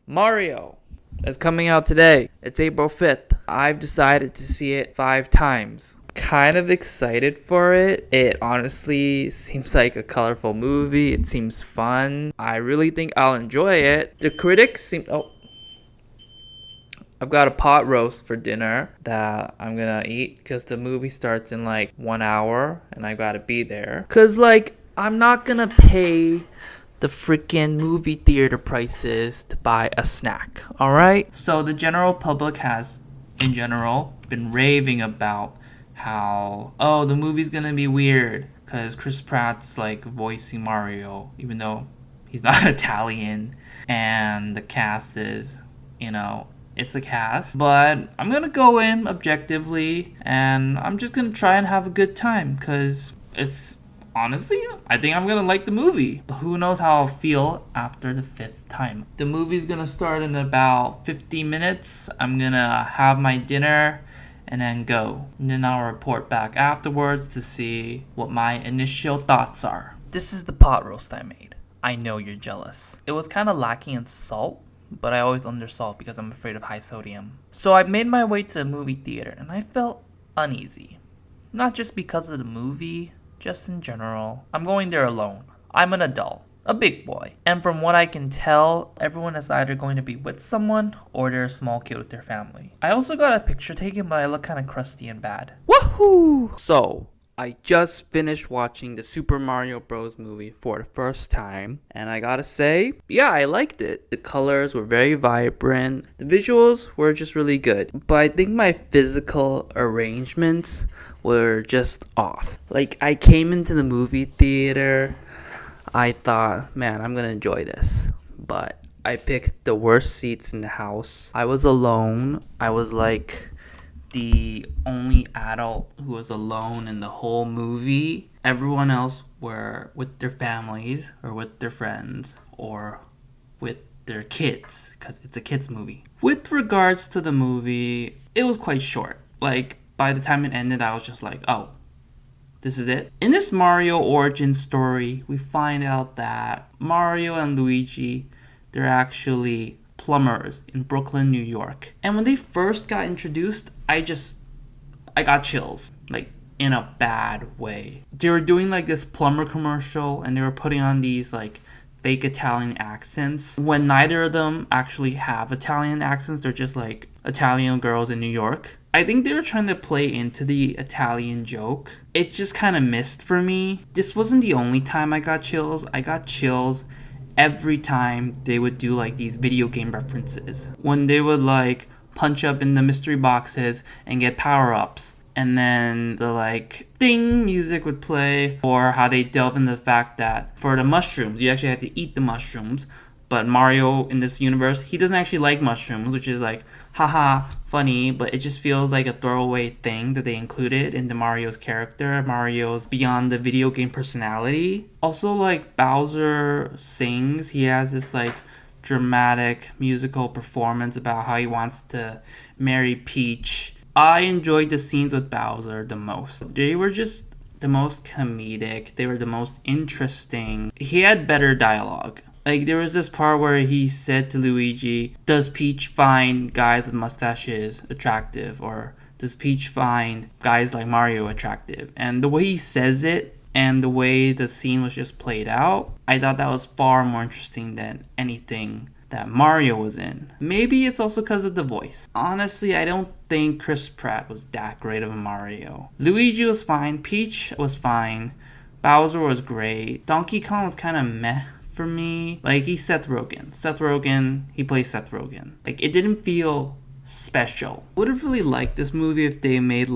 Mario is coming out today. It's April 5th. I've decided to see it 5 times. Kind of excited for it. It honestly seems like a colorful movie. It seems fun. I really think I'll enjoy it. The critics seem... I've got a pot roast for dinner that I'm gonna eat because the movie starts in like 1 hour and I gotta be there. Because, I'm not gonna pay the freaking movie theater prices to buy a snack, alright? So the general public has, in general, been raving about how, the movie's gonna be weird because Chris Pratt's voicing Mario, even though he's not Italian, and the cast is, it's a cast. But I'm gonna go in objectively and I'm just gonna try and have a good time because honestly, I think I'm gonna like the movie. But who knows how I'll feel after the 5th time. The movie's gonna start in about 50 minutes. I'm gonna have my dinner and then go. And then I'll report back afterwards to see what my initial thoughts are. This is the pot roast I made. I know you're jealous. It was kind of lacking in salt, but I always undersalt because I'm afraid of high sodium. So I made my way to the movie theater and I felt uneasy. Not just because of the movie, just in general. I'm going there alone. I'm an adult, a big boy. And from what I can tell, everyone is either going to be with someone or they're a small kid with their family. I also got a picture taken, but I look kind of crusty and bad. Woohoo! So, I just finished watching the Super Mario Bros. Movie for the first time, and I gotta say, yeah, I liked it. The colors were very vibrant, the visuals were just really good, but I think my physical arrangements were just off. I came into the movie theater, I thought, man, I'm gonna enjoy this, but I picked the worst seats in the house. I was alone. I was the only adult who was alone in the whole movie. Everyone else were with their families or with their friends or with their kids because it's a kids movie. With regards to the movie, it was quite short. By the time it ended, I was just oh, this is it. In this Mario origin story, we find out that Mario and Luigi, they're actually plumbers in Brooklyn, New York. And when they first got introduced, I got chills, in a bad way. They were doing this plumber commercial and they were putting on these fake Italian accents when neither of them actually have Italian accents. They're just Italian girls in New York. I think they were trying to play into the Italian joke. It just kind of missed for me. This wasn't the only time I got chills. I got chills every time they would do these video game references. When they would punch up in the mystery boxes and get power-ups. And then the ding music would play. Or how they delve into the fact that for the mushrooms, you actually have to eat the mushrooms. But Mario in this universe, he doesn't actually like mushrooms, which is haha, funny, but it just feels like a throwaway thing that they included into Mario's character. Mario's beyond the video game personality. Also, Bowser sings. He has this dramatic musical performance about how he wants to marry Peach. I enjoyed the scenes with Bowser the most. They were just the most comedic. They were the most interesting. He had better dialogue. There was this part where he said to Luigi, does Peach find guys with mustaches attractive? Or does Peach find guys like Mario attractive? And the way he says it and the way the scene was just played out, I thought that was far more interesting than anything that Mario was in. Maybe it's also because of the voice. Honestly, I don't think Chris Pratt was that great of a Mario. Luigi was fine. Peach was fine. Bowser was great. Donkey Kong was kind of meh for me. He's Seth Rogen. He plays Seth Rogen. It didn't feel special. Would have really liked this movie if they made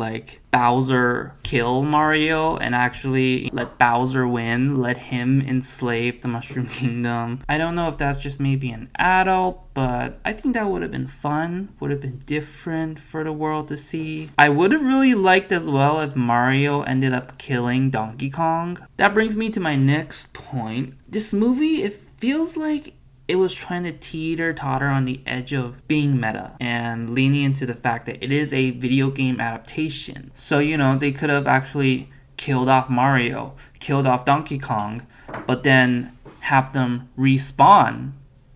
Bowser kill Mario and actually let Bowser win, let him enslave the Mushroom Kingdom. I don't know if that's just maybe an adult, but I think that would have been fun, would have been different for the world to see. I would have really liked as well if Mario ended up killing Donkey Kong. That brings me to my next point. This movie, it feels like it was trying to teeter-totter on the edge of being meta and leaning into the fact that it is a video game adaptation. So, they could have actually killed off Mario, killed off Donkey Kong, but then have them respawn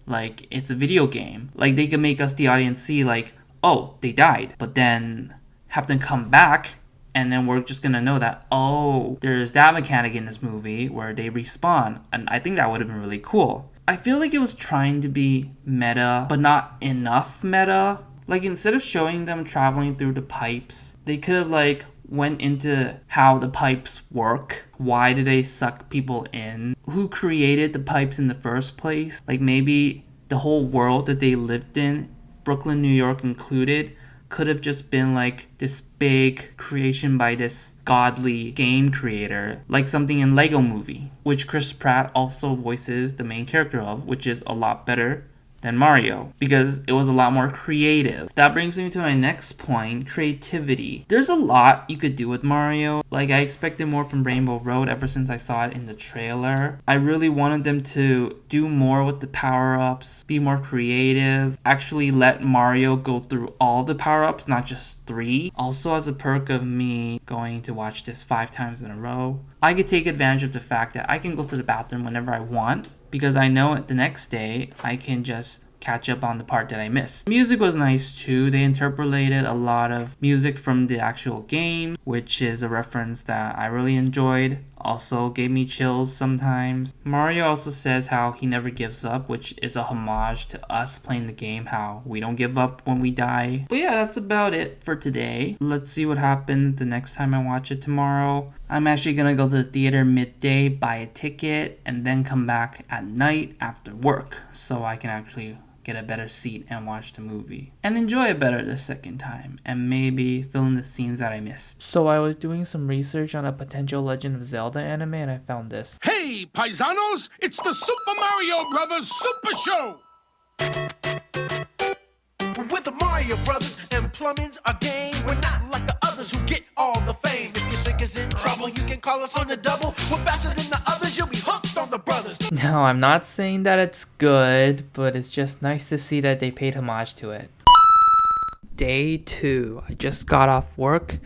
like it's a video game. Like they could make us, the audience, see like, oh, they died, but then have them come back, and then we're just gonna know that, oh, there's that mechanic in this movie where they respawn. And I think that would have been really cool. I feel like it was trying to be meta, but not enough meta. Like instead of showing them traveling through the pipes, they could have like went into how the pipes work. Why do they suck people in? Who created the pipes in the first place? Like maybe the whole world that they lived in, Brooklyn, New York included, could have just been like this big creation by this godly game creator, like something in Lego Movie, which Chris Pratt also voices the main character of, which is a lot better than Mario because it was a lot more creative. That brings me to my next point, creativity. There's a lot you could do with Mario. Like I expected more from Rainbow Road ever since I saw it in the trailer. I really wanted them to do more with the power-ups, be more creative, actually let Mario go through all the power-ups, not just 3. Also, as a perk of me going to watch this 5 times in a row, I could take advantage of the fact that I can go to the bathroom whenever I want, because I know the next day I can just catch up on the part that I missed. Music was nice too. They interpolated a lot of music from the actual game, which is a reference that I really enjoyed. Also gave me chills sometimes. Mario also says how he never gives up, which is a homage to us playing the game, how we don't give up when we die. But yeah, that's about it for today. Let's see what happens the next time I watch it tomorrow. I'm actually gonna go to the theater midday, buy a ticket, and then come back at night after work so I can actually get a better seat and watch the movie and enjoy it better the second time, and maybe fill in the scenes that I missed. So I was doing some research on a potential Legend of Zelda anime and I found this. Hey, paisanos! It's the Super Mario Brothers Super Show! With the Mario Brothers and plumbing's a game. We're not like the others who get all the fame. If your sink is in trouble, you can call us on the double. We're faster than the others, you'll be hooked on the brothers. Now, I'm not saying that it's good, but it's just nice to see that they paid homage to it. Day 2. I just got off work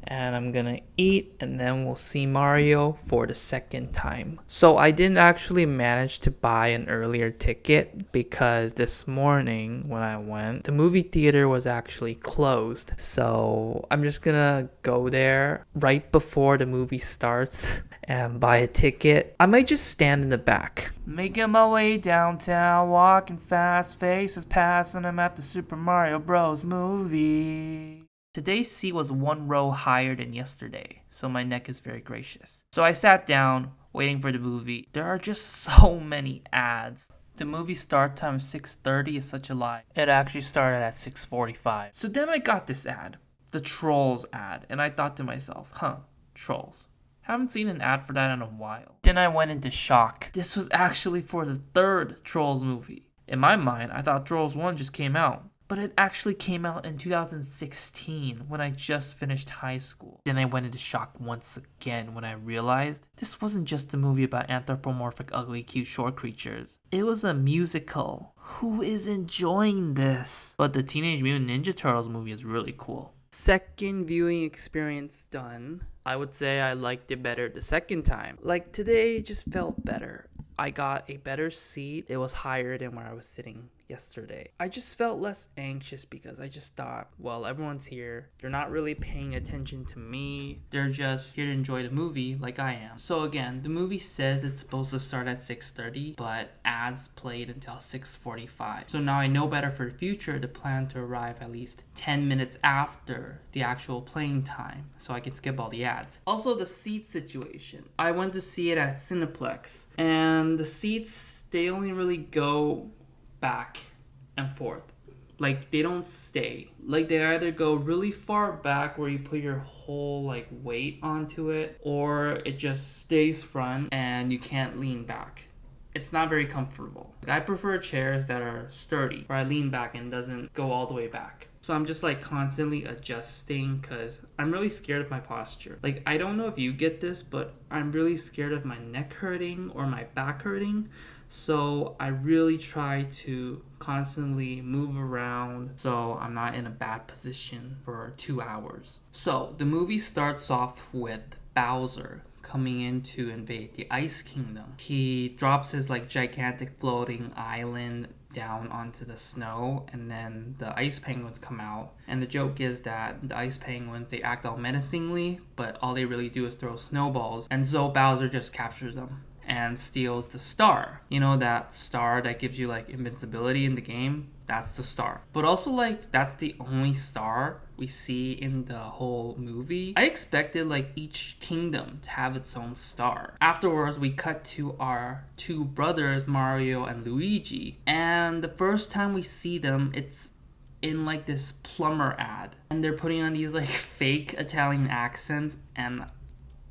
and I'm gonna eat and then we'll see Mario for the second time. So I didn't actually manage to buy an earlier ticket because this morning when I went, the movie theater was actually closed. So I'm just gonna go there right before the movie starts and buy a ticket. I might just stand in the back. Making my way downtown, walking fast, faces pass, and I'm at the Super Mario Bros. Movie. Today's seat was 1 row higher than yesterday, so my neck is very gracious. So I sat down, waiting for the movie. There are just so many ads. The movie start time 6:30 is such a lie. It actually started at 6:45. So then I got this ad, the Trolls ad, and I thought to myself, Trolls. Haven't seen an ad for that in a while. Then I went into shock. This was actually for the 3rd Trolls movie. In my mind, I thought Trolls 1 just came out. But it actually came out in 2016 when I just finished high school. Then I went into shock once again when I realized this wasn't just a movie about anthropomorphic, ugly, cute short creatures. It was a musical. Who is enjoying this? But the Teenage Mutant Ninja Turtles movie is really cool. Second viewing experience done. I would say I liked it better the second time. Like today, it just felt better. I got a better seat. It was higher than where I was sitting yesterday. I just felt less anxious because I just thought, well, everyone's here. They're not really paying attention to me. They're just here to enjoy the movie like I am. So again, the movie says it's supposed to start at 6:30, but ads played until 6:45. So now I know better for the future to plan to arrive at least 10 minutes after the actual playing time so I can skip all the ads. Also, the seat situation. I went to see it at Cineplex, and the seats, they only really go back and forth. Like, they don't stay. Like, they either go really far back where you put your whole like weight onto it, or it just stays front and you can't lean back. It's not very comfortable. Like, I prefer chairs that are sturdy, where I lean back and doesn't go all the way back. So I'm just like constantly adjusting because I'm really scared of my posture. Like, I don't know if you get this, but I'm really scared of my neck hurting or my back hurting. So I really try to constantly move around so I'm not in a bad position for 2 hours. So the movie starts off with Bowser coming in to invade the Ice Kingdom. He drops his like gigantic floating island down onto the snow, and then the ice penguins come out. And the joke is that the ice penguins, they act all menacingly, but all they really do is throw snowballs, and so Bowser just captures them and steals the star. You know, that star that gives you like invincibility in the game? That's the star. But also, like, that's the only star we see in the whole movie. I expected like each kingdom to have its own star. Afterwards, we cut to our two brothers, Mario and Luigi. And the first time we see them, it's in like this plumber ad. And they're putting on these like fake Italian accents, and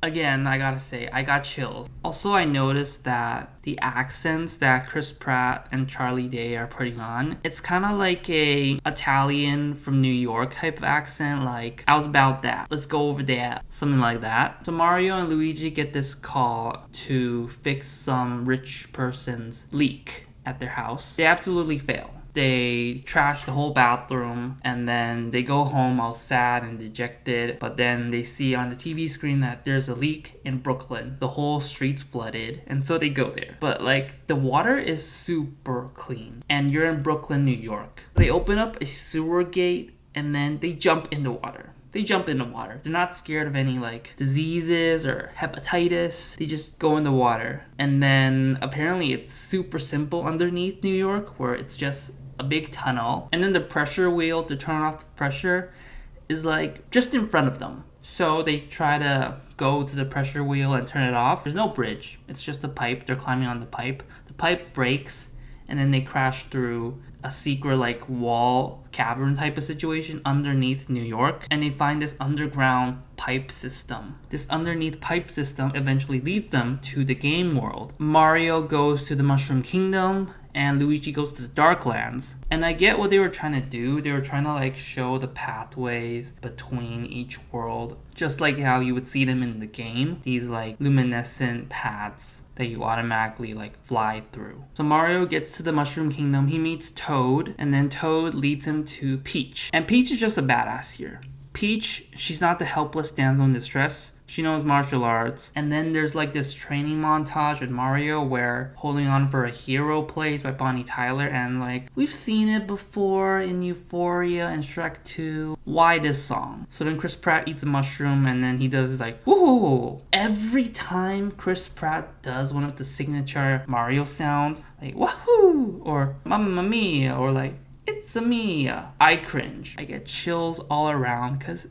again, I gotta say, I got chills. Also, I noticed that the accents that Chris Pratt and Charlie Day are putting on, it's kind of like a Italian from New York type of accent, like, how's about that? Let's go over there. Something like that. So Mario and Luigi get this call to fix some rich person's leak at their house. They absolutely fail. They trash the whole bathroom, and then they go home all sad and dejected. But then they see on the TV screen that there's a leak in Brooklyn. The whole street's flooded, and so they go there. But like, the water is super clean, and you're in Brooklyn, New York. They open up a sewer gate, and then they jump in the water. They jump in the water. They're not scared of any like diseases or hepatitis. They just go in the water. And then apparently it's super simple underneath New York, where it's just a big tunnel, and then the pressure wheel to turn off the pressure is like just in front of them. So they try to go to the pressure wheel and turn it off. There's no bridge. It's just a pipe. They're climbing on the pipe. The pipe breaks, and then they crash through a secret like wall cavern type of situation underneath New York, and they find this underground pipe system. This underneath pipe system eventually leads them to the game world. Mario goes to the Mushroom Kingdom, and Luigi goes to the Darklands. And I get what they were trying to do. They were trying to like show the pathways between each world, just like how you would see them in the game. These like luminescent paths that you automatically like fly through. So Mario gets to the Mushroom Kingdom. He meets Toad, and then Toad leads him to Peach. And Peach is just a badass here. Peach, she's not the helpless damsel in distress. She knows martial arts. And then there's like this training montage with Mario where Holding On for a Hero plays by Bonnie Tyler, and like, we've seen it before in Euphoria and Shrek 2. Why this song? So then Chris Pratt eats a mushroom, and then he does like woohoo. Every time Chris Pratt does one of the signature Mario sounds, like wahoo or mamma mia or like it's a mia, I cringe. I get chills all around because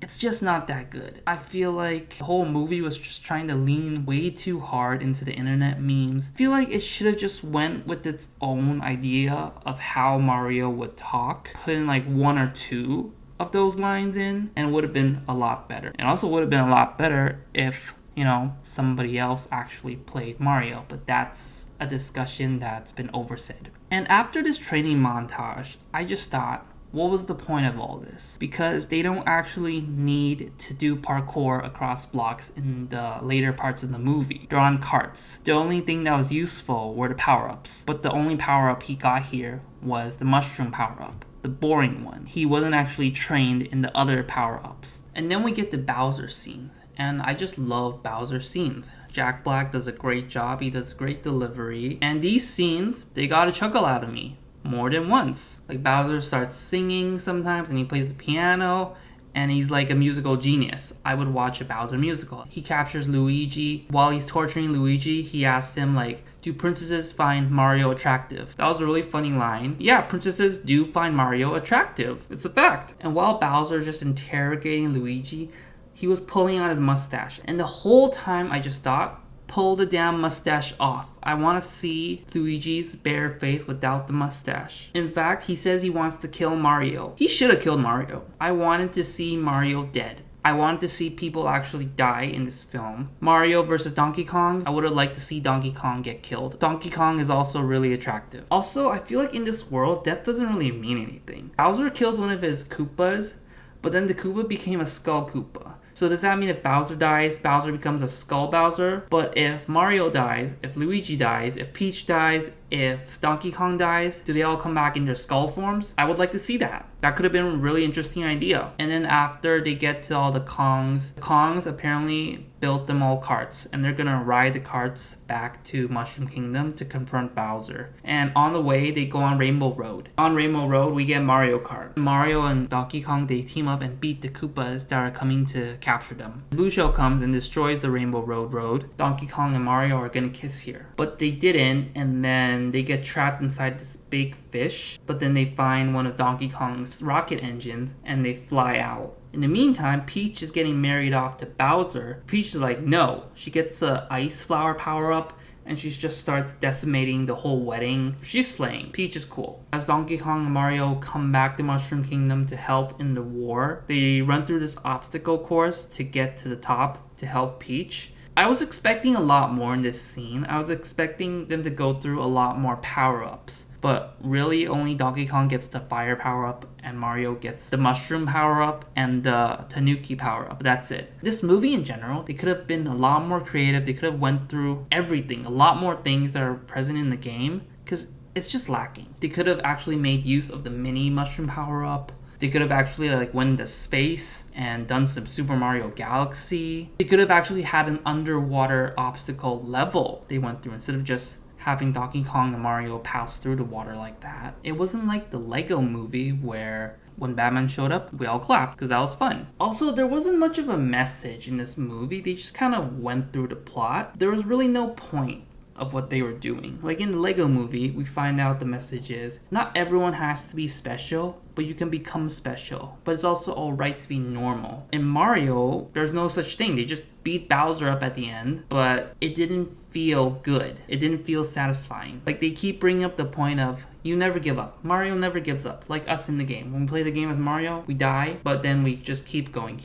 it's just not that good. I feel like the whole movie was just trying to lean way too hard into the internet memes. I feel like it should have just went with its own idea of how Mario would talk, put in like one or two of those lines in, and it would have been a lot better. And also would have been a lot better if, you know, somebody else actually played Mario, but that's a discussion that's been oversaid. And after this training montage, I just thought, what was the point of all this? Because they don't actually need to do parkour across blocks in the later parts of the movie. They're on carts. The only thing that was useful were the power-ups. But the only power-up he got here was the mushroom power-up, the boring one. He wasn't actually trained in the other power-ups. And then we get the Bowser scenes. And I just love Bowser scenes. Jack Black does a great job. He does great delivery. And these scenes, they got a chuckle out of me more than once. Like, Bowser starts singing sometimes, and he plays the piano, and he's like a musical genius. I would watch a Bowser musical. He captures Luigi. While he's torturing Luigi, he asks him like, do princesses find Mario attractive? That was a really funny line. Yeah, princesses do find Mario attractive. It's a fact. And while Bowser just interrogating Luigi, he was pulling on his mustache. And the whole time I just thought, pull the damn mustache off. I want to see Luigi's bare face without the mustache. In fact, he says he wants to kill Mario. He should have killed Mario. I wanted to see Mario dead. I wanted to see people actually die in this film. Mario versus Donkey Kong, I would have liked to see Donkey Kong get killed. Donkey Kong is also really attractive. Also, I feel like in this world, death doesn't really mean anything. Bowser kills one of his Koopas, but then the Koopa became a Skull Koopa. So does that mean if Bowser dies, Bowser becomes a Skull Bowser? But if Mario dies, if Luigi dies, if Peach dies, If Donkey Kong dies, do they all come back in their skull forms? I would like to see that. That could have been a really interesting idea. And then after they get to all the Kongs apparently built them all carts, and they're gonna ride the carts back to Mushroom Kingdom to confront Bowser. And on the way, they go on Rainbow Road. On Rainbow Road, we get Mario Kart. Mario and Donkey Kong, they team up and beat the Koopas that are coming to capture them. Busho comes and destroys the Rainbow Road. Donkey Kong and Mario are gonna kiss here. But they didn't, and then they get trapped inside this big fish. But then they find one of Donkey Kong's rocket engines, and they fly out. In the meantime, Peach is getting married off to Bowser. Peach is like, no. She gets a ice flower power up, and she just starts decimating the whole wedding. She's slaying. Peach is cool. As Donkey Kong and Mario come back to Mushroom Kingdom to help in the war, they run through this obstacle course to get to the top to help Peach. I was expecting a lot more in this scene. I was expecting them to go through a lot more power-ups. But really, only Donkey Kong gets the fire power-up, and Mario gets the mushroom power-up and the Tanuki power-up. That's it. This movie in general, they could have been a lot more creative. They could have went through everything, a lot more things that are present in the game, because it's just lacking. They could have actually made use of the mini mushroom power-up. They could have actually went into space and done some Super Mario Galaxy. They could have actually had an underwater obstacle level they went through instead of just having Donkey Kong and Mario pass through the water like that. It wasn't like the Lego movie where when Batman showed up, we all clapped because that was fun. Also, there wasn't much of a message in this movie. They just kind of went through the plot. There was really no point of what they were doing. Like in the Lego movie, we find out the message is not everyone has to be special, but you can become special. But it's also alright to be normal. In Mario, there's no such thing. They just beat Bowser up at the end, but it didn't feel good. It didn't feel satisfying. Like they keep bringing up the point of you never give up. Mario never gives up. Like us in the game. When we play the game as Mario, we die, but then we just keep going.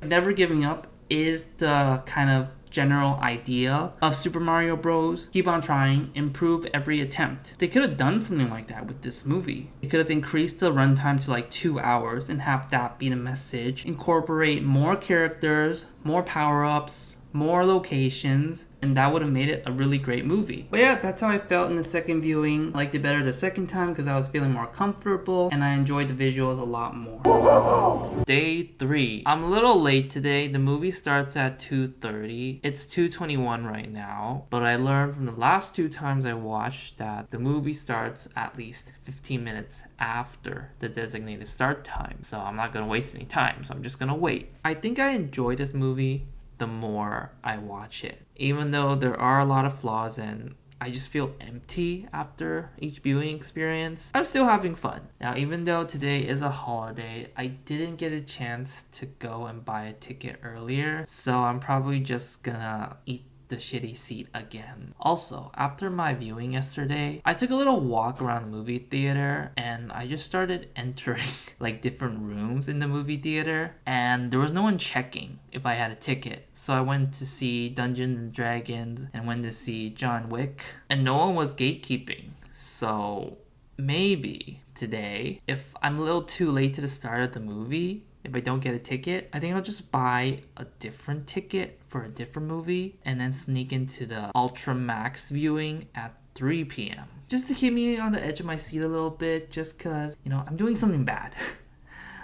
Never giving up is the kind of general idea of Super Mario Bros. Keep on trying, improve every attempt. They could have done something like that with this movie. They could have increased the runtime to like 2 hours and have that be the message. Incorporate more characters, more power-ups, more locations, and that would have made it a really great movie. But yeah, that's how I felt in the second viewing. I liked it better the second time because I was feeling more comfortable and I enjoyed the visuals a lot more. Day 3. I'm a little late today. The movie starts at 2:30. It's 2:21 right now, but I learned from the last 2 times I watched that the movie starts at least 15 minutes after the designated start time. So I'm not gonna waste any time, so I'm just gonna wait. I think I enjoyed this movie the more I watch it. Even though there are a lot of flaws and I just feel empty after each viewing experience, I'm still having fun. Now, even though today is a holiday, I didn't get a chance to go and buy a ticket earlier, so I'm probably just gonna eat the shitty seat again. Also, after my viewing yesterday, I took a little walk around the movie theater and I just started entering like different rooms in the movie theater and there was no one checking if I had a ticket. So I went to see Dungeons and Dragons and went to see John Wick and no one was gatekeeping. So maybe today, if I'm a little too late to the start of the movie, if I don't get a ticket, I think I'll just buy a different ticket for a different movie and then sneak into the Ultra Max viewing at 3 p.m. Just to keep me on the edge of my seat a little bit, just because, I'm doing something bad.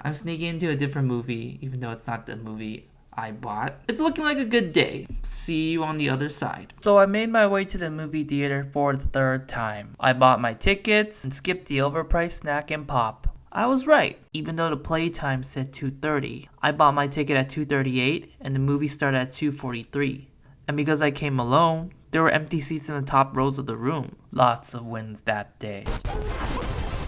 I'm sneaking into a different movie, even though it's not the movie I bought. It's looking like a good day. See you on the other side. So I made my way to the movie theater for the 3rd time. I bought my tickets and skipped the overpriced snack and pop. I was right. Even though the playtime said 2:30, I bought my ticket at 2:38 and the movie started at 2:43. And because I came alone, there were empty seats in the top rows of the room. Lots of wins that day.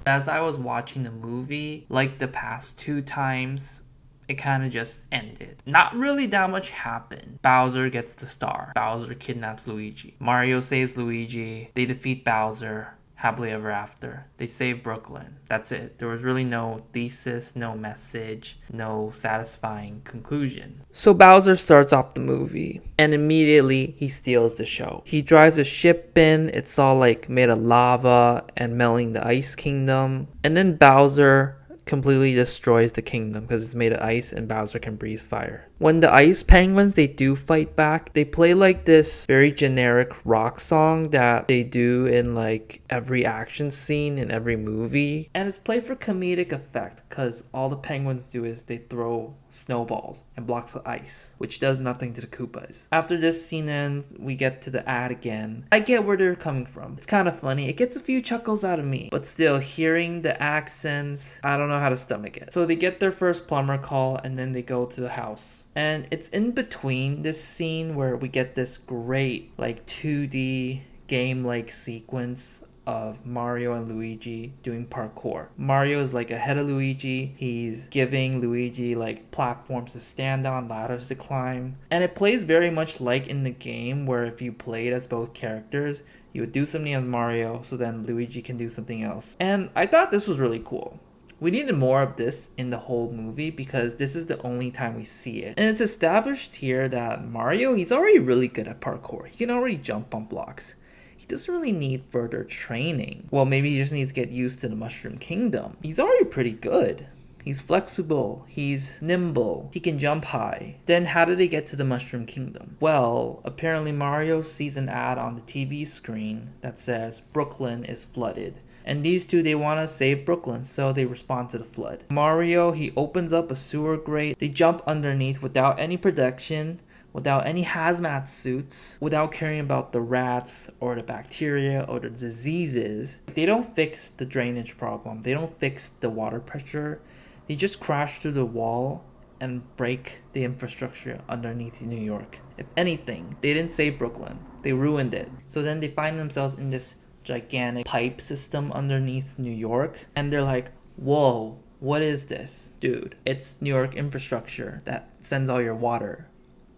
As I was watching the movie, like the past 2 times, it kind of just ended. Not really that much happened. Bowser gets the star. Bowser kidnaps Luigi. Mario saves Luigi. They defeat Bowser. Happily ever after. They save Brooklyn. That's it. There was really no thesis, no message, no satisfying conclusion. So Bowser starts off the movie and immediately he steals the show. He drives a ship in. It's all like made of lava and melting the Ice Kingdom. And then Bowser completely destroys the kingdom because it's made of ice and Bowser can breathe fire. When the ice penguins, they do fight back, they play like this very generic rock song that they do in like every action scene in every movie. And it's played for comedic effect because all the penguins do is they throw snowballs and blocks of ice, which does nothing to the Koopas. After this scene ends, we get to the ad again. I get where they're coming from. It's kind of funny. It gets a few chuckles out of me. But still, hearing the accents, I don't know how to stomach it. So they get their first plumber call and then they go to the house. And it's in between this scene where we get this great like 2D game-like sequence of Mario and Luigi doing parkour. Mario is like ahead of Luigi. He's giving Luigi like platforms to stand on, ladders to climb. And it plays very much like in the game where if you played as both characters, you would do something as Mario so then Luigi can do something else. And I thought this was really cool. We needed more of this in the whole movie because this is the only time we see it. And it's established here that Mario, he's already really good at parkour. He can already jump on blocks. He doesn't really need further training. Well, maybe he just needs to get used to the Mushroom Kingdom. He's already pretty good. He's flexible, he's nimble, he can jump high. Then how did they get to the Mushroom Kingdom? Well, apparently Mario sees an ad on the TV screen that says Brooklyn is flooded. And these two, they want to save Brooklyn, so they respond to the flood. Mario, he opens up a sewer grate. They jump underneath without any protection, without any hazmat suits, without caring about the rats or the bacteria or the diseases. They don't fix the drainage problem. They don't fix the water pressure. They just crash through the wall and break the infrastructure underneath New York. If anything, they didn't save Brooklyn. They ruined it. So then they find themselves in this gigantic pipe system underneath New York. And they're like, whoa, what is this? Dude, it's New York infrastructure that sends all your water.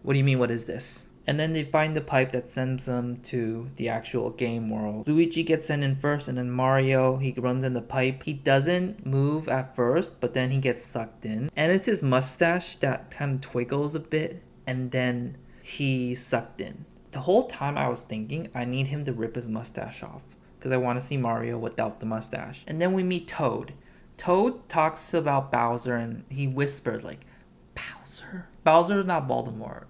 What do you mean, what is this? And then they find the pipe that sends them to the actual game world. Luigi gets sent in first, and then Mario, he runs in the pipe. He doesn't move at first, but then he gets sucked in. And it's his mustache that kind of twiggles a bit, and then he's sucked in. The whole time I was thinking, I need him to rip his mustache off, because I want to see Mario without the mustache. And then we meet Toad. Toad talks about Bowser, and he whispers like, Bowser? Bowser is not Voldemort.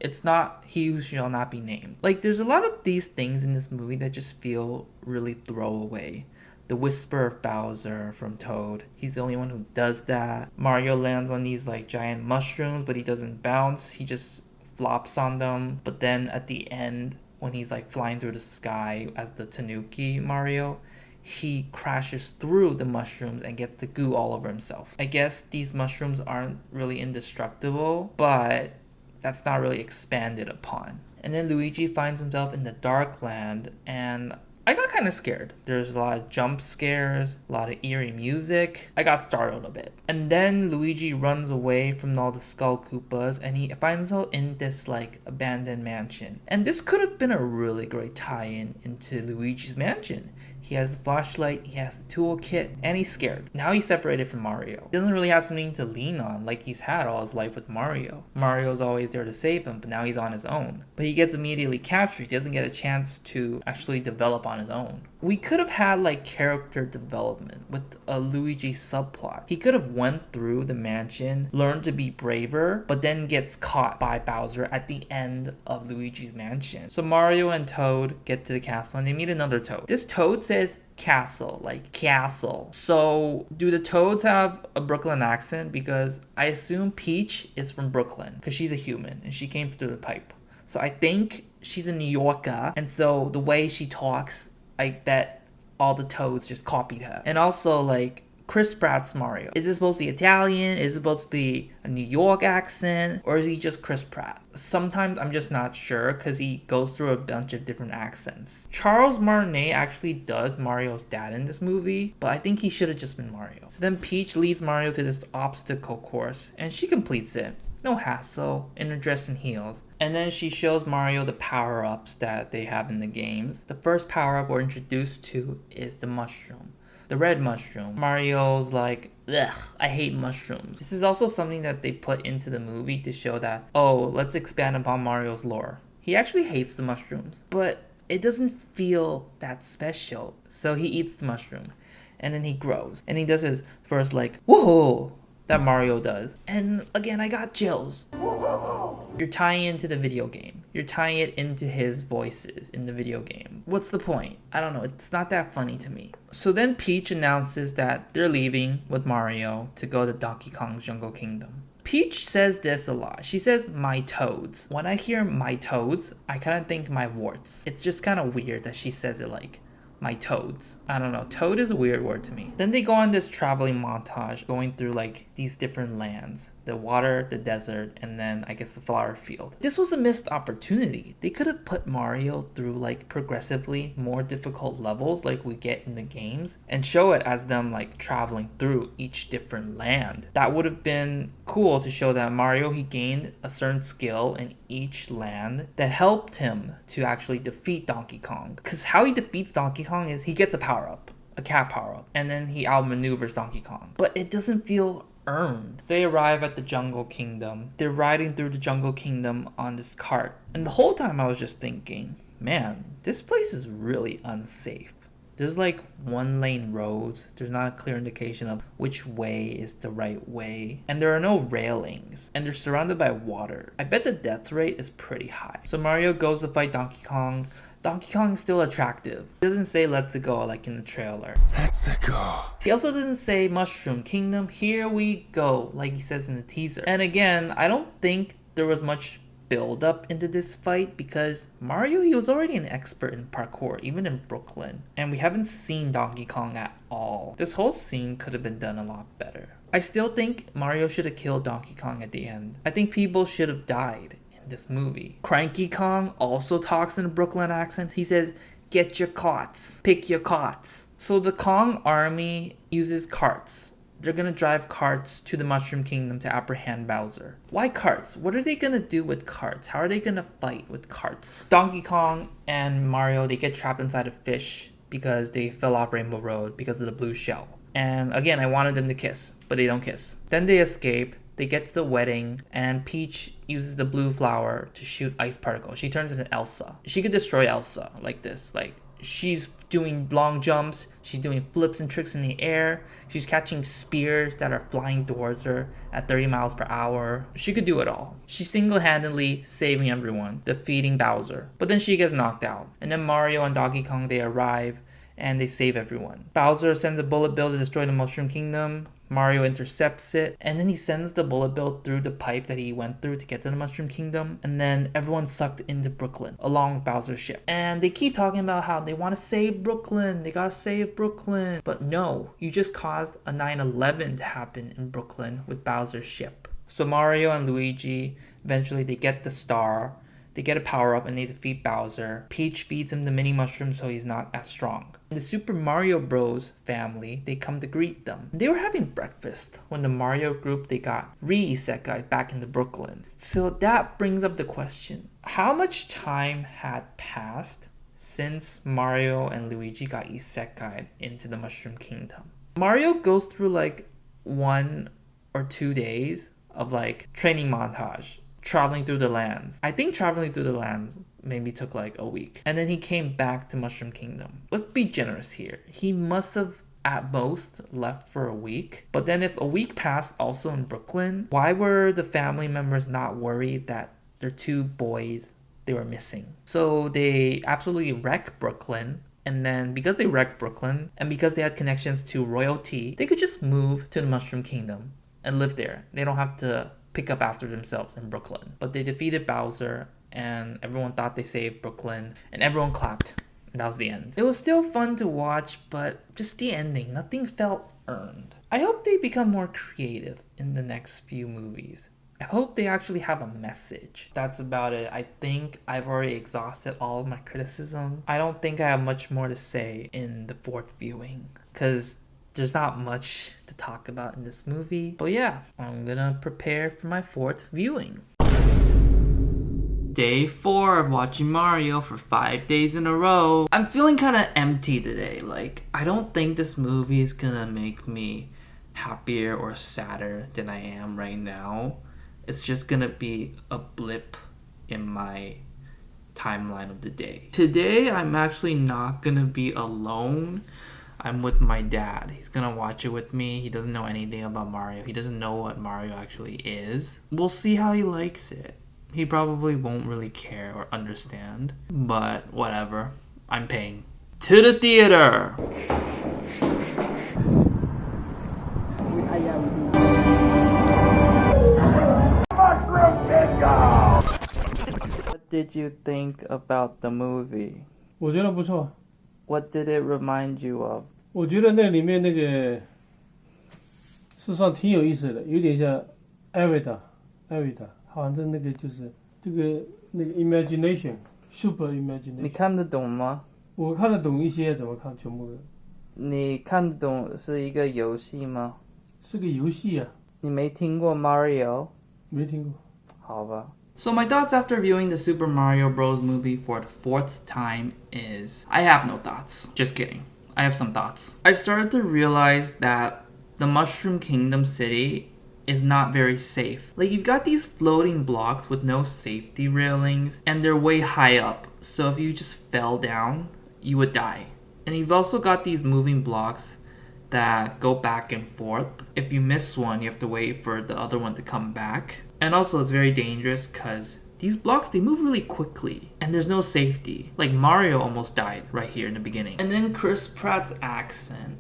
It's not he who shall not be named. Like, there's a lot of these things in this movie that just feel really throwaway. The whisper of Bowser from Toad. He's the only one who does that. Mario lands on these like giant mushrooms, but he doesn't bounce. He just flops on them. But then at the end, when he's like flying through the sky as the Tanuki Mario, he crashes through the mushrooms and gets the goo all over himself. I guess these mushrooms aren't really indestructible, but that's not really expanded upon. And then Luigi finds himself in the Dark Land, and I got kind of scared. There's a lot of jump scares, a lot of eerie music. I got startled a bit. And then Luigi runs away from all the Skull Koopas, and he finds himself in this like abandoned mansion. And this could have been a really great tie-in into Luigi's mansion. He has the flashlight, he has the toolkit, and he's scared. Now he's separated from Mario. He doesn't really have something to lean on like he's had all his life with Mario. Mario's always there to save him, but now he's on his own. But he gets immediately captured. He doesn't get a chance to actually develop on his own. We could have had like character development with a Luigi subplot. He could have went through the mansion, learned to be braver, but then gets caught by Bowser at the end of Luigi's mansion. So Mario and Toad get to the castle and they meet another Toad. This Toad says castle, like castle. So do the Toads have a Brooklyn accent? Because I assume Peach is from Brooklyn because she's a human and she came through the pipe. So I think she's a New Yorker, and so the way she talks, I bet all the Toads just copied her. And also, like, Chris Pratt's Mario. Is it supposed to be Italian? Is it supposed to be a New York accent? Or is he just Chris Pratt? Sometimes I'm just not sure because he goes through a bunch of different accents. Charles Martinet actually does Mario's dad in this movie, but I think he should have just been Mario. So then Peach leads Mario to this obstacle course, and she completes it. No hassle, in her dress and heels. And then she shows Mario the power-ups that they have in the games. The first power-up we're introduced to is the mushroom. The red mushroom. Mario's like, ugh, I hate mushrooms. This is also something that they put into the movie to show that, oh, let's expand upon Mario's lore. He actually hates the mushrooms, but it doesn't feel that special. So he eats the mushroom, and then he grows. And he does his first like, whoa, that Mario does. And again, I got chills. You're tying into the video game. You're tying it into his voices in the video game. What's the point? I don't know. It's not that funny to me. So then Peach announces that they're leaving with Mario to go to Donkey Kong's Jungle Kingdom. Peach says this a lot. She says, my toads. When I hear my toads, I kind of think my warts. It's just kind of weird that she says it like, my toads. I don't know. Toad is a weird word to me. Then they go on this traveling montage going through like these different lands. The water, the desert, and then I guess the flower field. This was a missed opportunity. They could have put Mario through like progressively more difficult levels like we get in the games and show it as them like traveling through each different land. That would have been cool to show that Mario, he gained a certain skill in each land that helped him to actually defeat Donkey Kong. Because how he defeats Donkey Kong is he gets a power-up, a cat power-up, and then he outmaneuvers Donkey Kong. But it doesn't feel earned. They arrive at the Jungle Kingdom. They're riding through the Jungle Kingdom on this cart. And the whole time I was just thinking, man, this place is really unsafe. There's like one lane roads. There's not a clear indication of which way is the right way. And there are no railings. And they're surrounded by water. I bet the death rate is pretty high. So Mario goes to fight Donkey Kong. Donkey Kong is still attractive. He doesn't say let's go like in the trailer. Let's go. He also doesn't say Mushroom Kingdom, here we go, like he says in the teaser. And again, I don't think there was much build up into this fight because Mario, he was already an expert in parkour, even in Brooklyn. And we haven't seen Donkey Kong at all. This whole scene could have been done a lot better. I still think Mario should have killed Donkey Kong at the end. I think people should have died this movie. Cranky Kong also talks in a Brooklyn accent. He says, get your carts, pick your carts. So the Kong army uses carts. They're gonna drive carts to the Mushroom Kingdom to apprehend Bowser. Why carts? What are they gonna do with carts? How are they gonna fight with carts? Donkey Kong and Mario, they get trapped inside a fish because they fell off Rainbow Road because of the blue shell. And again, I wanted them to kiss, but they don't kiss. Then they escape. They get to the wedding, and Peach uses the blue flower to shoot ice particles. She turns into Elsa. She could destroy Elsa like this. Like, she's doing long jumps. She's doing flips and tricks in the air. She's catching spears that are flying towards her at 30 miles per hour. She could do it all. She's single-handedly saving everyone, defeating Bowser. But then she gets knocked out. And then Mario and Donkey Kong, they arrive, and they save everyone. Bowser sends a bullet bill to destroy the Mushroom Kingdom. Mario intercepts it, and then he sends the bullet bill through the pipe that he went through to get to the Mushroom Kingdom, and then everyone's sucked into Brooklyn along with Bowser's ship. And they keep talking about how they want to save Brooklyn, they gotta save Brooklyn. But no, you just caused a 9/11 to happen in Brooklyn with Bowser's ship. So Mario and Luigi, eventually they get the star, they get a power-up, and they defeat Bowser. Peach feeds him the mini mushroom so he's not as strong. The Super Mario Bros. Family, they come to greet them. They were having breakfast when the Mario group, they got re-isekai back into Brooklyn. So that brings up the question, how much time had passed since Mario and Luigi got isekai into the Mushroom Kingdom? Mario goes through like 1 or 2 days of like training montage, traveling through the lands. I think traveling through the lands maybe took like a week. And then he came back to Mushroom Kingdom. Let's be generous here. He must have at most left for a week. But then if a week passed also in Brooklyn, why were the family members not worried that their 2 boys, they were missing? So they absolutely wreck Brooklyn. And then because they wrecked Brooklyn and because they had connections to royalty, they could just move to the Mushroom Kingdom and live there. They don't have to pick up after themselves in Brooklyn. But they defeated Bowser, and everyone thought they saved Brooklyn, and everyone clapped. And that was the end. It was still fun to watch, but just the ending, nothing felt earned. I hope they become more creative in the next few movies. I hope they actually have a message. That's about it. I think I've already exhausted all of my criticism. I don't think I have much more to say in the 4th viewing, because there's not much to talk about in this movie. But yeah, I'm gonna prepare for my 4th viewing. Day 4 of watching Mario for 5 days in a row. I'm feeling kind of empty today. Like, I don't think this movie is gonna make me happier or sadder than I am right now. It's just gonna be a blip in my timeline of the day. Today, I'm actually not gonna be alone. I'm with my dad. He's gonna watch it with me. He doesn't know anything about Mario. He doesn't know what Mario actually is. We'll see how he likes it. He probably won't really care or understand, but whatever. I'm paying. To the theater! What did you think about the movie? 我觉得不错， What did it remind you of? 我觉得那里面那个事实上挺有意思的，有点像艾维达，好像那个就是这个那个 imagination，super 你 imagination。看得懂吗？我看得懂一些，怎么看全部的？你看得懂是一个游戏吗？是个游戏啊，你没听过 Mario？没听过。好吧。So my thoughts after viewing the Super Mario Bros. Movie for the 4th time is I have no thoughts. Just kidding. I have some thoughts. I've started to realize that the Mushroom Kingdom city is not very safe. Like, you've got these floating blocks with no safety railings, and they're way high up. So if you just fell down, you would die. And you've also got these moving blocks that go back and forth. If you miss one, you have to wait for the other one to come back. And also, it's very dangerous because these blocks, they move really quickly and there's no safety. Like, Mario almost died right here in the beginning. And then Chris Pratt's accent.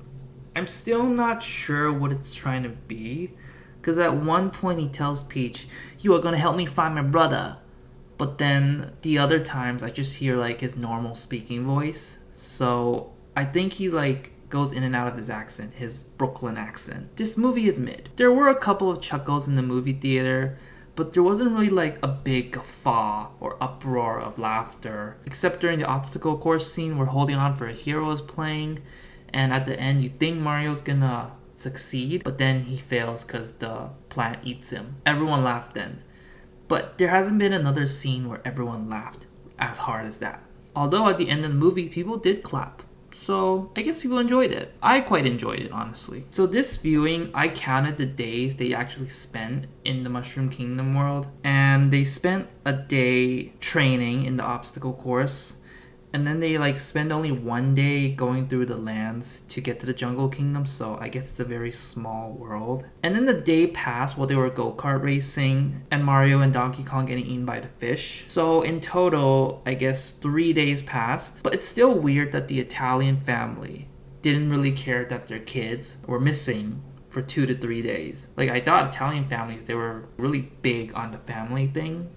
I'm still not sure what it's trying to be, because at one point he tells Peach, "You are gonna help me find my brother." But then the other times I just hear like his normal speaking voice. So I think he like goes in and out of his accent, his Brooklyn accent. This movie is mid. There were a couple of chuckles in the movie theater, but there wasn't really like a big guffaw or uproar of laughter, except during the obstacle course scene where Holding On for a Hero is playing, and at the end you think Mario's gonna succeed, but then he fails because the plant eats him. Everyone laughed then. But there hasn't been another scene where everyone laughed as hard as that. Although at the end of the movie, people did clap. So I guess people enjoyed it. I quite enjoyed it, honestly. So this viewing, I counted the days they actually spent in the Mushroom Kingdom world. And they spent a day training in the obstacle course. And then they like spend only one day going through the lands to get to the Jungle Kingdom, so I guess it's a very small world. And then the day passed while they were go-kart racing and Mario and Donkey Kong getting eaten by the fish. So in total, I guess 3 days passed. But it's still weird that the Italian family didn't really care that their kids were missing for 2 to 3 days. Like, I thought Italian families, they were really big on the family thing.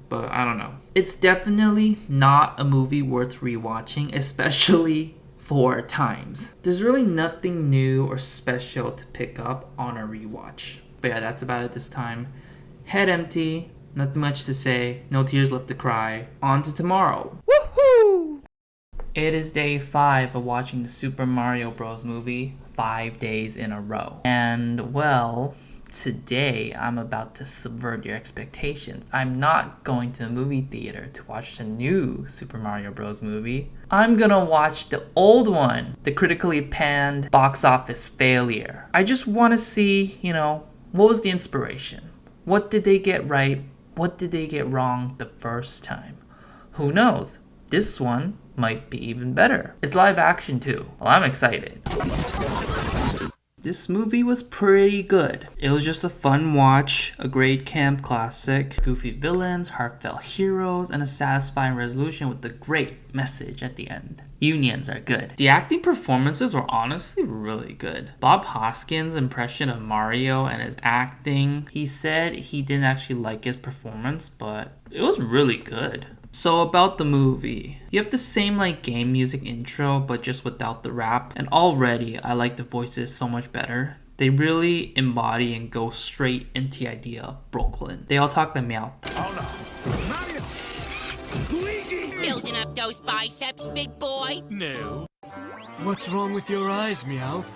But I don't know. It's definitely not a movie worth rewatching, especially 4 times. There's really nothing new or special to pick up on a rewatch. But yeah, that's about it this time. Head empty, nothing much to say, no tears left to cry. On to tomorrow. Woohoo! It is day 5 of watching the Super Mario Bros. Movie 5 days in a row. And well, today I'm about to subvert your expectations. I'm not going to the movie theater to watch the new Super Mario Bros. Movie. I'm gonna watch the old one, the critically panned box office failure. I just want to see, what was the inspiration? What did they get right? What did they get wrong the first time? Who knows? This one might be even better. It's live action too. Well, I'm excited. This movie was pretty good. It was just a fun watch, a great camp classic, goofy villains, heartfelt heroes, and a satisfying resolution with a great message at the end. Unions are good. The acting performances were honestly really good. Bob Hoskins' impression of Mario and his acting, he said he didn't actually like his performance, but it was really good. So about the movie, you have the same like game music intro but just without the rap, and already I like the voices so much better. They really embody and go straight into the idea of Brooklyn. They all talk like Meowth. Oh no. Mario! Luigi! Building up those biceps, big boy. No. What's wrong with your eyes, Meowth?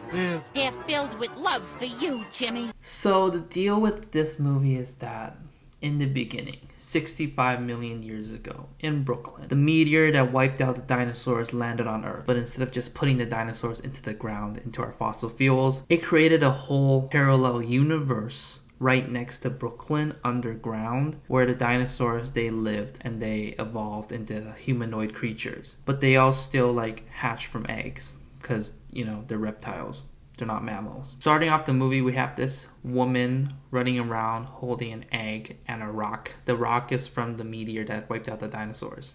They're filled with love for you, Jimmy. So the deal with this movie is that in the beginning, 65 million years ago, in Brooklyn, the meteor that wiped out the dinosaurs landed on Earth. But instead of just putting the dinosaurs into the ground, into our fossil fuels, it created a whole parallel universe right next to Brooklyn underground, where the dinosaurs, they lived and they evolved into humanoid creatures. But they all still like hatched from eggs because, you know, they're reptiles. They're not mammals. Starting off the movie, we have this woman running around holding an egg and a rock. The rock is from the meteor that wiped out the dinosaurs.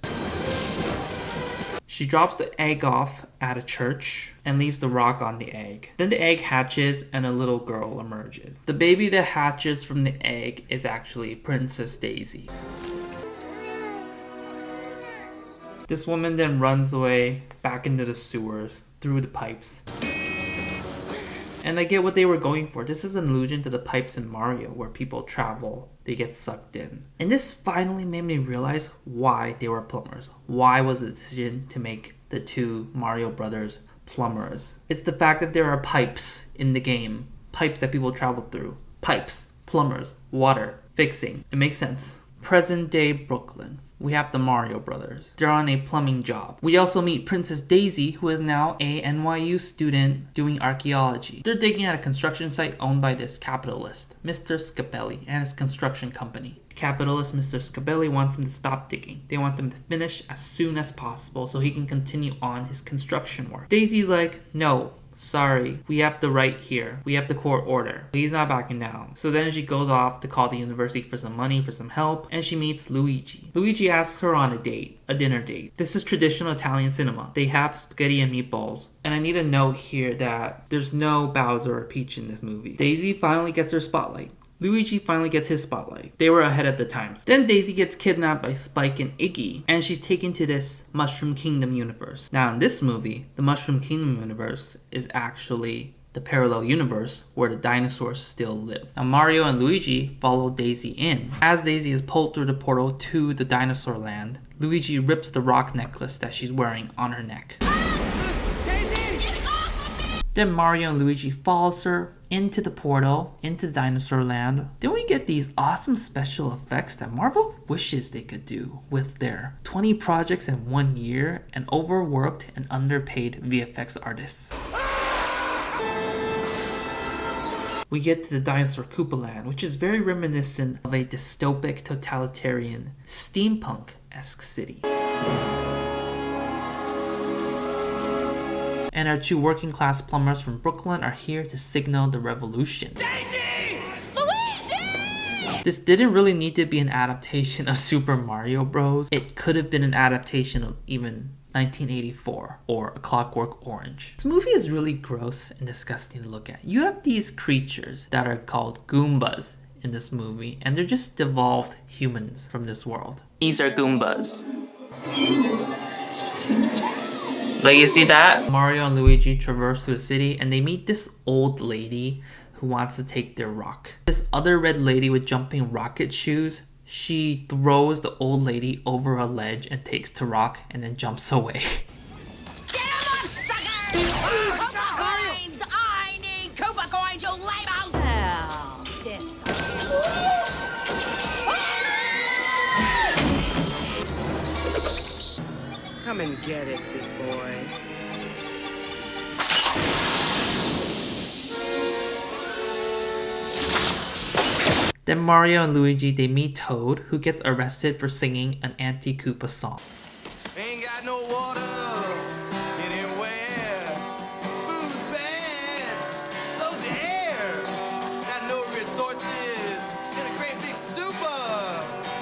She drops the egg off at a church and leaves the rock on the egg. Then the egg hatches and a little girl emerges. The baby that hatches from the egg is actually Princess Daisy. This woman then runs away back into the sewers through the pipes. And I get what they were going for. This is an allusion to the pipes in Mario where people travel, they get sucked in. And this finally made me realize why they were plumbers. Why was the decision to make the two Mario brothers plumbers? It's the fact that there are pipes in the game. Pipes that people travel through. Pipes, plumbers, water, fixing. It makes sense. Present day Brooklyn. We have the Mario brothers. They're on a plumbing job. We also meet Princess Daisy, who is now a NYU student doing archaeology. They're digging at a construction site owned by this capitalist, Mr. Scapelli, and his construction company. Capitalist Mr. Scapelli wants them to stop digging. They want them to finish as soon as possible so he can continue on his construction work. Daisy's like, no. Sorry, we have the right here. We have the court order. He's not backing down. So then she goes off to call the university for some money, for some help, and she meets Luigi. Luigi asks her on a date, a dinner date. This is traditional Italian cinema. They have spaghetti and meatballs. And I need to note here that there's no Bowser or Peach in this movie. Daisy finally gets her spotlight. Luigi finally gets his spotlight. They were ahead of the times. Then Daisy gets kidnapped by Spike and Iggy, and she's taken to this Mushroom Kingdom universe. Now in this movie, the Mushroom Kingdom universe is actually the parallel universe where the dinosaurs still live. Now Mario and Luigi follow Daisy in. As Daisy is pulled through the portal to the dinosaur land, Luigi rips the rock necklace that she's wearing on her neck. Then Mario and Luigi follows her into the portal, into the dinosaur land. Then we get these awesome special effects that Marvel wishes they could do with their 20 projects in 1 year and overworked and underpaid VFX artists. We get to the dinosaur Koopa Land, which is very reminiscent of a dystopic, totalitarian, steampunk-esque city. And our two working class plumbers from Brooklyn are here to signal the revolution. Daisy! Luigi! This didn't really need to be an adaptation of Super Mario Bros. It could have been an adaptation of even 1984 or A Clockwork Orange. This movie is really gross and disgusting to look at. You have these creatures that are called Goombas in this movie, and they're just devolved humans from this world. These are Goombas. Like, you see that? Mario and Luigi traverse through the city and they meet this old lady who wants to take their rock. This other red lady with jumping rocket shoes, she throws the old lady over a ledge and takes the rock and then jumps away. Get him up, suckers! Koopa coins! I need Koopa coins, you labels! Well, this... Come and get it, big boy. Then Mario and Luigi, they meet Toad, who gets arrested for singing an anti-Koopa song. Ain't got no water anywhere. Food's bad, so's the air. Got no resources in a great big stupor.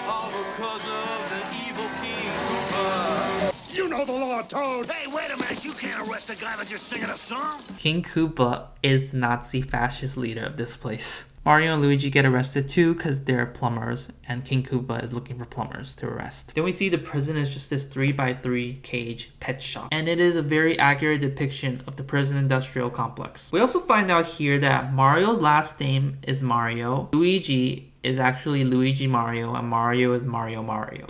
All because of the evil King Koopa. You know the law, Toad. Hey, wait a minute. You can't arrest a guy by just singing a song. King Koopa is the Nazi fascist leader of this place. Mario and Luigi get arrested too because they're plumbers, and King Koopa is looking for plumbers to arrest. Then we see the prison is just this 3x3 cage pet shop, and it is a very accurate depiction of the prison industrial complex. We also find out here that Mario's last name is Mario, Luigi is actually Luigi Mario, and Mario is Mario Mario.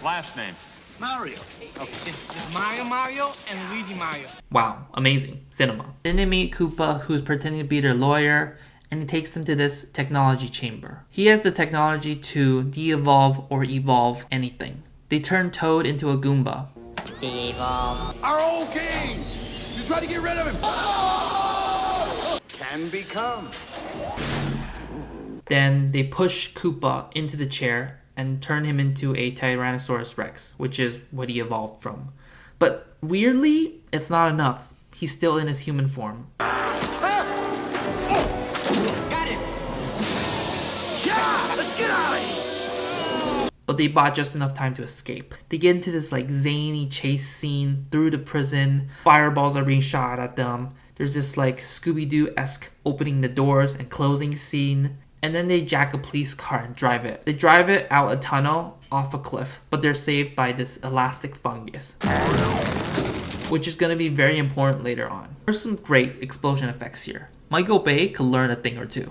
Last name. Mario. It's Mario Mario and Luigi Mario. Wow, amazing. Cinema. Then they meet Koopa, who's pretending to be their lawyer, and he takes them to this technology chamber. He has the technology to de-evolve or evolve anything. They turn Toad into a Goomba. Our old king. You tried to get rid of him. Can become. Then they push Koopa into the chair and turn him into a Tyrannosaurus Rex, which is what he evolved from. But weirdly, it's not enough. he's still in his human form. Got it. Yeah, let's get out of here. But they bought just enough time to escape. They get into this like zany chase scene through the prison. Fireballs are being shot at them. There's this like Scooby-Doo-esque opening the doors and closing scene. And then they jack a police car and drive it. They drive it out a tunnel off a cliff, but they're saved by this elastic fungus, which is going to be very important later on. There's some great explosion effects here. Michael Bay could learn a thing or two.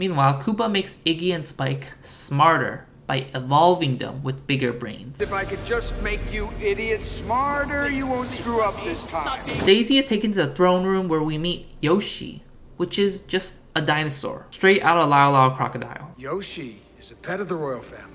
Meanwhile, Koopa makes Iggy and Spike smarter by evolving them with bigger brains. If I could just make you idiots smarter, you won't screw up this time. Daisy is taken to the throne room where we meet Yoshi, which is just a dinosaur, straight out of Lyle Lyle Crocodile. Yoshi is a pet of the royal family.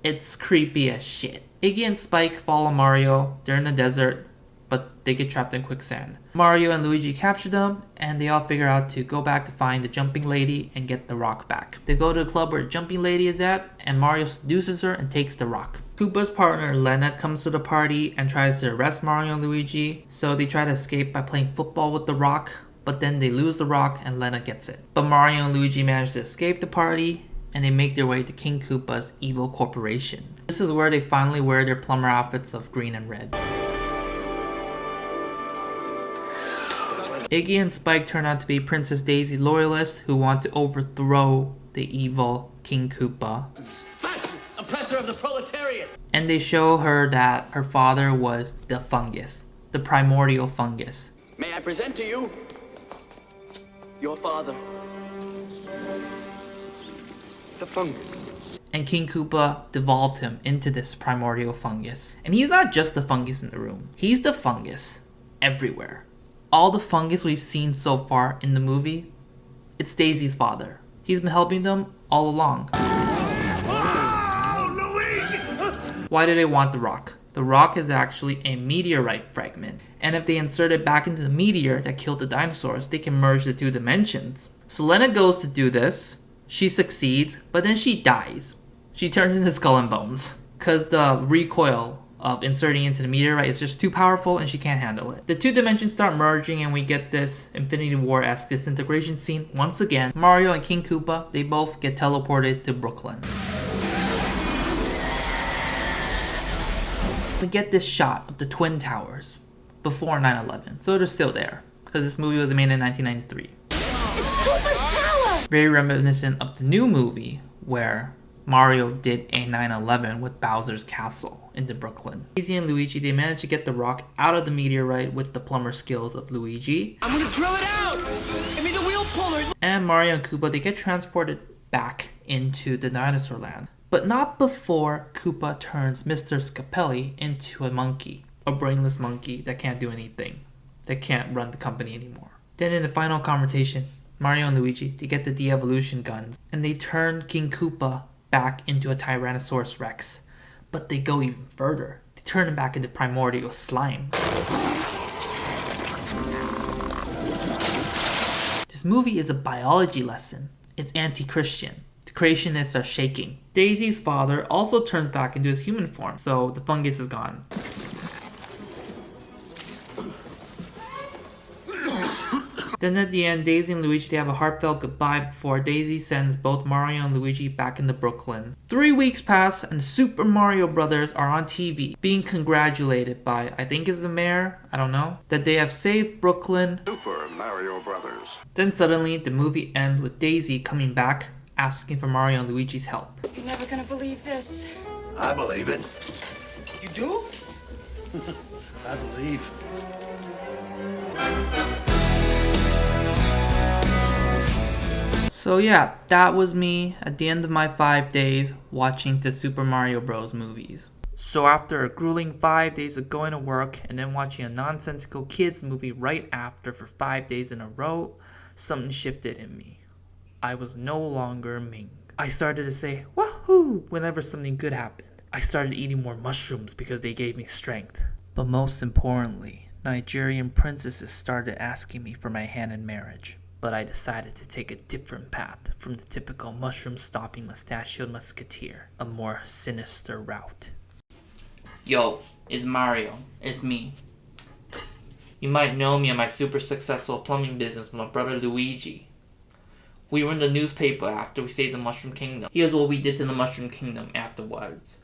It's creepy as shit. Iggy and Spike follow Mario. They're in the desert, but they get trapped in quicksand. Mario and Luigi capture them, and they all figure out to go back to find the jumping lady and get the rock back. They go to the club where the jumping lady is at, and Mario seduces her and takes the rock. Koopa's partner Lena comes to the party and tries to arrest Mario and Luigi, so they try to escape by playing football with the rock, but then they lose the rock and Lena gets it. But Mario and Luigi manage to escape the party, and they make their way to King Koopa's evil corporation. This is where they finally wear their plumber outfits of green and red. Iggy and Spike turn out to be Princess Daisy loyalists who want to overthrow the evil King Koopa. Fascist, oppressor of the proletariat. And they show her that her father was the fungus, the primordial fungus. May I present to you your father, The fungus. And King Koopa devolved him into this primordial fungus. And he's not just the fungus in the room, he's the fungus everywhere. All the fungus we've seen so far in the movie, it's Daisy's father. He's been helping them all along. Why do they want the rock? The rock is actually a meteorite fragment, and if they insert it back into the meteor that killed the dinosaurs, they can merge the two dimensions. So Lena goes to do this, she succeeds, but then she dies. She turns into Skull and Bones, because the recoil of inserting into the meteorite is just too powerful and she can't handle it. The two dimensions start merging and we get this Infinity War-esque disintegration scene. Once again, Mario and King Koopa, they both get teleported to Brooklyn. We get this shot of the Twin Towers before 9/11, so they're still there because this movie was made in 1993. It's Koopa's tower! Very reminiscent of the new movie where Mario did a 9/11 with Bowser's Castle into Brooklyn. Daisy and Luigi, they managed to get the rock out of the meteorite with the plumber skills of Luigi. I'm gonna drill it out. Give me the wheel puller. And Mario and Koopa, they get transported back into the dinosaur land. But not before Koopa turns Mr. Scapelli into a monkey. A brainless monkey that can't do anything. That can't run the company anymore. Then in the final confrontation, Mario and Luigi, they get the de-evolution guns. And they turn King Koopa back into a Tyrannosaurus Rex. But they go even further. They turn him back into primordial slime. This movie is a biology lesson. It's anti-Christian. The creationists are shaking. Daisy's father also turns back into his human form, so the fungus is gone. Then at the end, Daisy and Luigi, they have a heartfelt goodbye before Daisy sends both Mario and Luigi back into Brooklyn. 3 weeks pass and the Super Mario Brothers are on TV, being congratulated by, I think is the mayor, I don't know, that they have saved Brooklyn. Super Mario Brothers. Then suddenly, the movie ends with Daisy coming back, asking for Mario and Luigi's help. You're never gonna believe this. I believe it. You do? I believe. So yeah, that was me at the end of my 5 days watching the Super Mario Bros. Movies. So after a grueling 5 days of going to work and then watching a nonsensical kids movie right after for 5 days in a row, something shifted in me. I was no longer Ming. I started to say, woohoo, whenever something good happened. I started eating more mushrooms because they gave me strength. But most importantly, Nigerian princesses started asking me for my hand in marriage. But I decided to take a different path from the typical mushroom-stomping mustachioed musketeer, a more sinister route. Yo, it's Mario. It's me. You might know me and my super successful plumbing business with my brother Luigi. We were in the newspaper after we saved the Mushroom Kingdom. Here's what we did to the Mushroom Kingdom afterwards.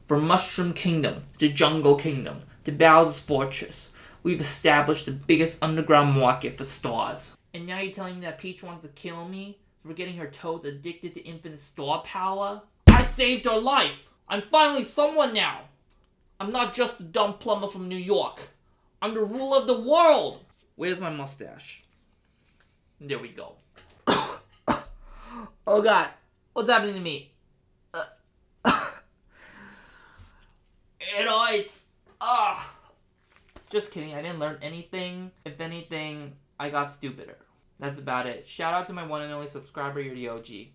From Mushroom Kingdom to Jungle Kingdom to Bowser's Fortress, we've established the biggest underground market for stars. And now you're telling me that Peach wants to kill me for getting her toads addicted to infinite star power? I saved her life! I'm finally someone now! I'm not just a dumb plumber from New York. I'm the ruler of the world! Where's my mustache? There we go. Oh god, what's happening to me? It hurts. Just kidding, I didn't learn anything. If anything, I got stupider. That's about it. Shout out to my one and only subscriber, you're the OG.